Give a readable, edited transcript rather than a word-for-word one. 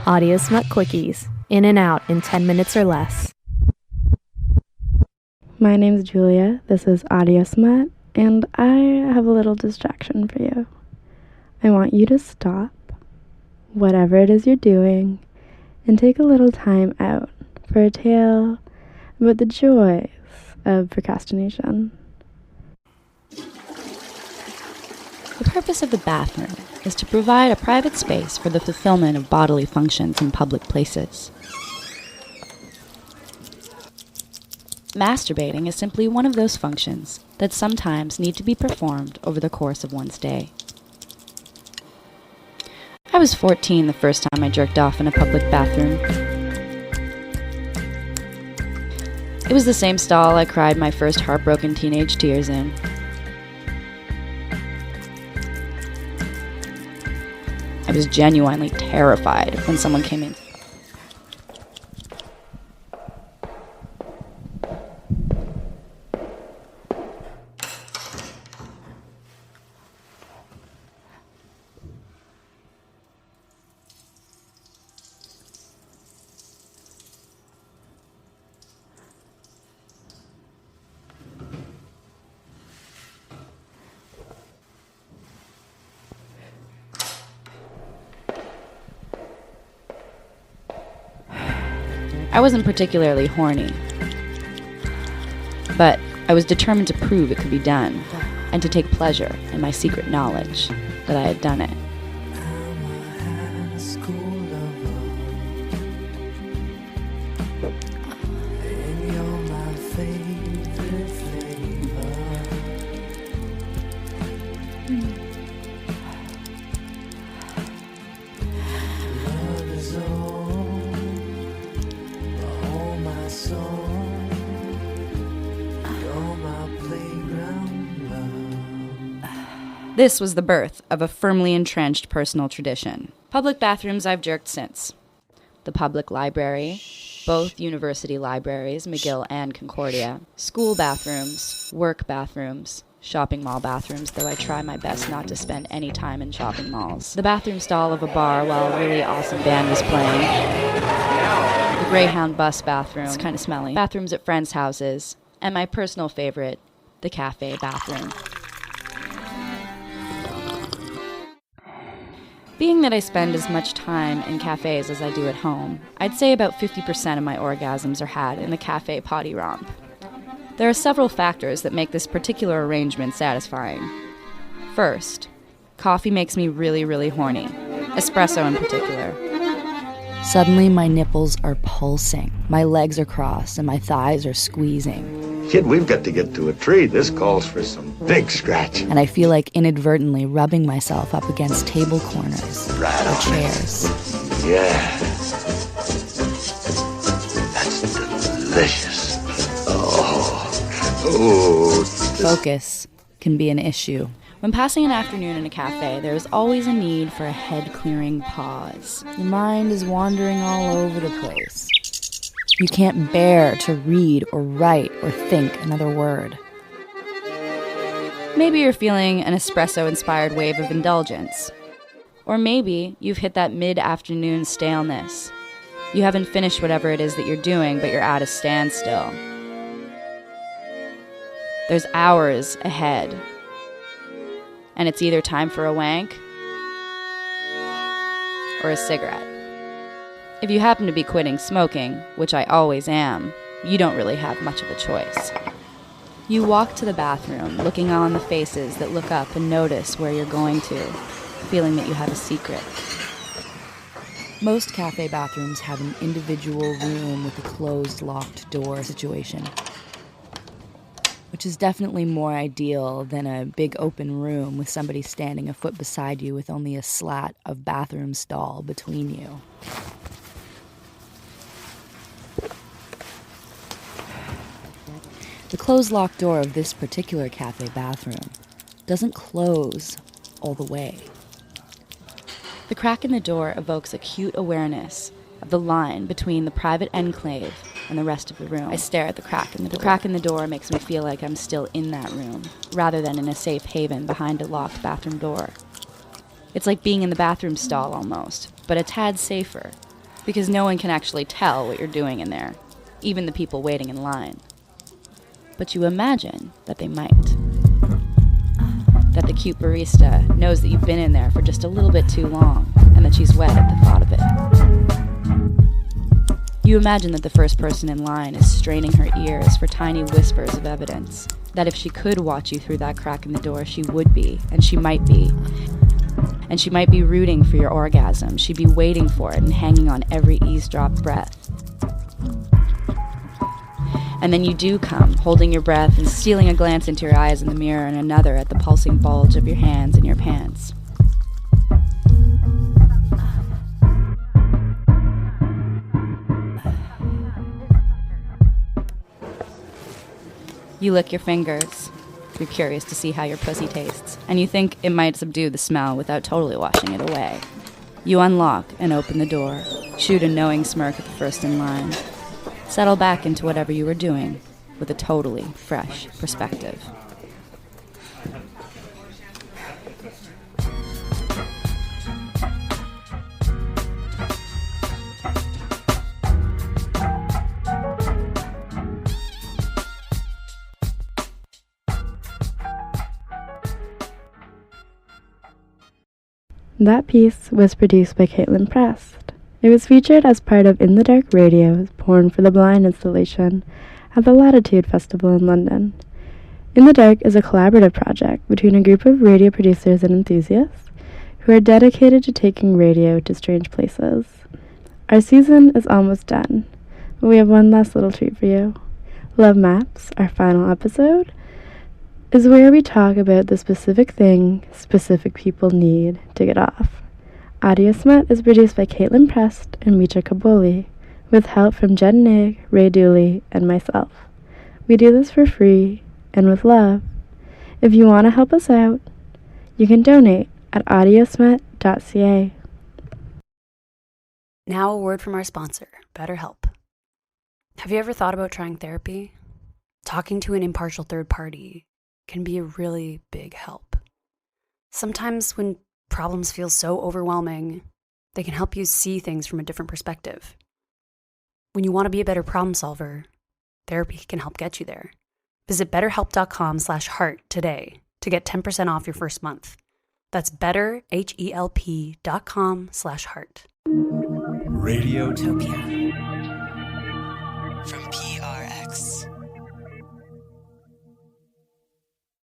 Audio Smut Quickies. In and out in 10 minutes or less. My name's Julia. This is Audio Smut, and I have a little distraction for you. I want you to stop whatever it is you're doing and take a little time out for a tale about the joys of procrastination. The purpose of the bathroom is to provide a private space for the fulfillment of bodily functions in public places. Masturbating is simply one of those functions that sometimes need to be performed over the course of one's day. I was 14 the first time I jerked off in a public bathroom. It was the same stall I cried my first heartbroken teenage tears in. I was genuinely terrified when someone came in. I wasn't particularly horny, but I was determined to prove it could be done and to take pleasure in my secret knowledge that I had done it. This was the birth of a firmly entrenched personal tradition. Public bathrooms I've jerked since. The public library, both university libraries, McGill and Concordia, school bathrooms, work bathrooms, shopping mall bathrooms, though I try my best not to spend any time in shopping malls. The bathroom stall of a bar while a really awesome band was playing. The Greyhound bus bathroom, it's kind of smelly. Bathrooms at friends' houses, and my personal favorite, the cafe bathroom. Being that I spend as much time in cafes as I do at home, I'd say about 50% of my orgasms are had in the cafe potty romp. There are several factors that make this particular arrangement satisfying. First, coffee makes me really, really horny. Espresso in particular. Suddenly my nipples are pulsing, my legs are crossed, and my thighs are squeezing. Kid, we've got to get to a tree. This calls for some big scratching. And I feel like inadvertently rubbing myself up against table corners or chairs. Yeah. That's delicious. Oh. Focus can be an issue. When passing an afternoon in a cafe, there is always a need for a head-clearing pause. Your mind is wandering all over the place. You can't bear to read or write or think another word. Maybe you're feeling an espresso-inspired wave of indulgence. Or maybe you've hit that mid-afternoon staleness. You haven't finished whatever it is that you're doing, but you're at a standstill. There's hours ahead. And it's either time for a wank or a cigarette. If you happen to be quitting smoking, which I always am, you don't really have much of a choice. You walk to the bathroom, looking on the faces that look up and notice where you're going to, feeling that you have a secret. Most cafe bathrooms have an individual room with a closed, locked door situation, which is definitely more ideal than a big open room with somebody standing a foot beside you with only a slat of bathroom stall between you. The closed locked door of this particular cafe bathroom doesn't close all the way. The crack in the door evokes acute awareness of the line between the private enclave and the rest of the room. I stare at the crack in the door. The crack in the door makes me feel like I'm still in that room, rather than in a safe haven behind a locked bathroom door. It's like being in the bathroom stall almost, but a tad safer, because no one can actually tell what you're doing in there, even the people waiting in line. But you imagine that they might. That the cute barista knows that you've been in there for just a little bit too long, and that she's wet at the thought of it. You imagine that the first person in line is straining her ears for tiny whispers of evidence, that if she could watch you through that crack in the door, she would be, and she might be. And she might be rooting for your orgasm. She'd be waiting for it and hanging on every eavesdrop breath. And then you do come, holding your breath and stealing a glance into your eyes in the mirror and another at the pulsing bulge of your hands in your pants. You lick your fingers. You're curious to see how your pussy tastes, and you think it might subdue the smell without totally washing it away. You unlock and open the door, shoot a knowing smirk at the first in line, settle back into whatever you were doing with a totally fresh perspective. That piece was produced by Caitlin Prest. It was featured as part of In the Dark Radio's Porn for the Blind installation at the Latitude Festival in London. In the Dark is a collaborative project between a group of radio producers and enthusiasts who are dedicated to taking radio to strange places. Our season is almost done, but we have one last little treat for you. Love Maps, our final episode, is where we talk about the specific thing specific people need to get off. Audio Smut is produced by Caitlin Prest and Mitra Kaboli, with help from Jen Nig, Ray Dooley, and myself. We do this for free and with love. If you want to help us out, you can donate at audiosmut.ca. Now a word from our sponsor, BetterHelp. Have you ever thought about trying therapy? Talking to an impartial third party can be a really big help. Sometimes when problems feel so overwhelming, they can help you see things from a different perspective. When you want to be a better problem solver, therapy can help get you there. Visit betterhelp.com/heart today to get 10% off your first month. That's betterhelp.com/heart. Radiotopia.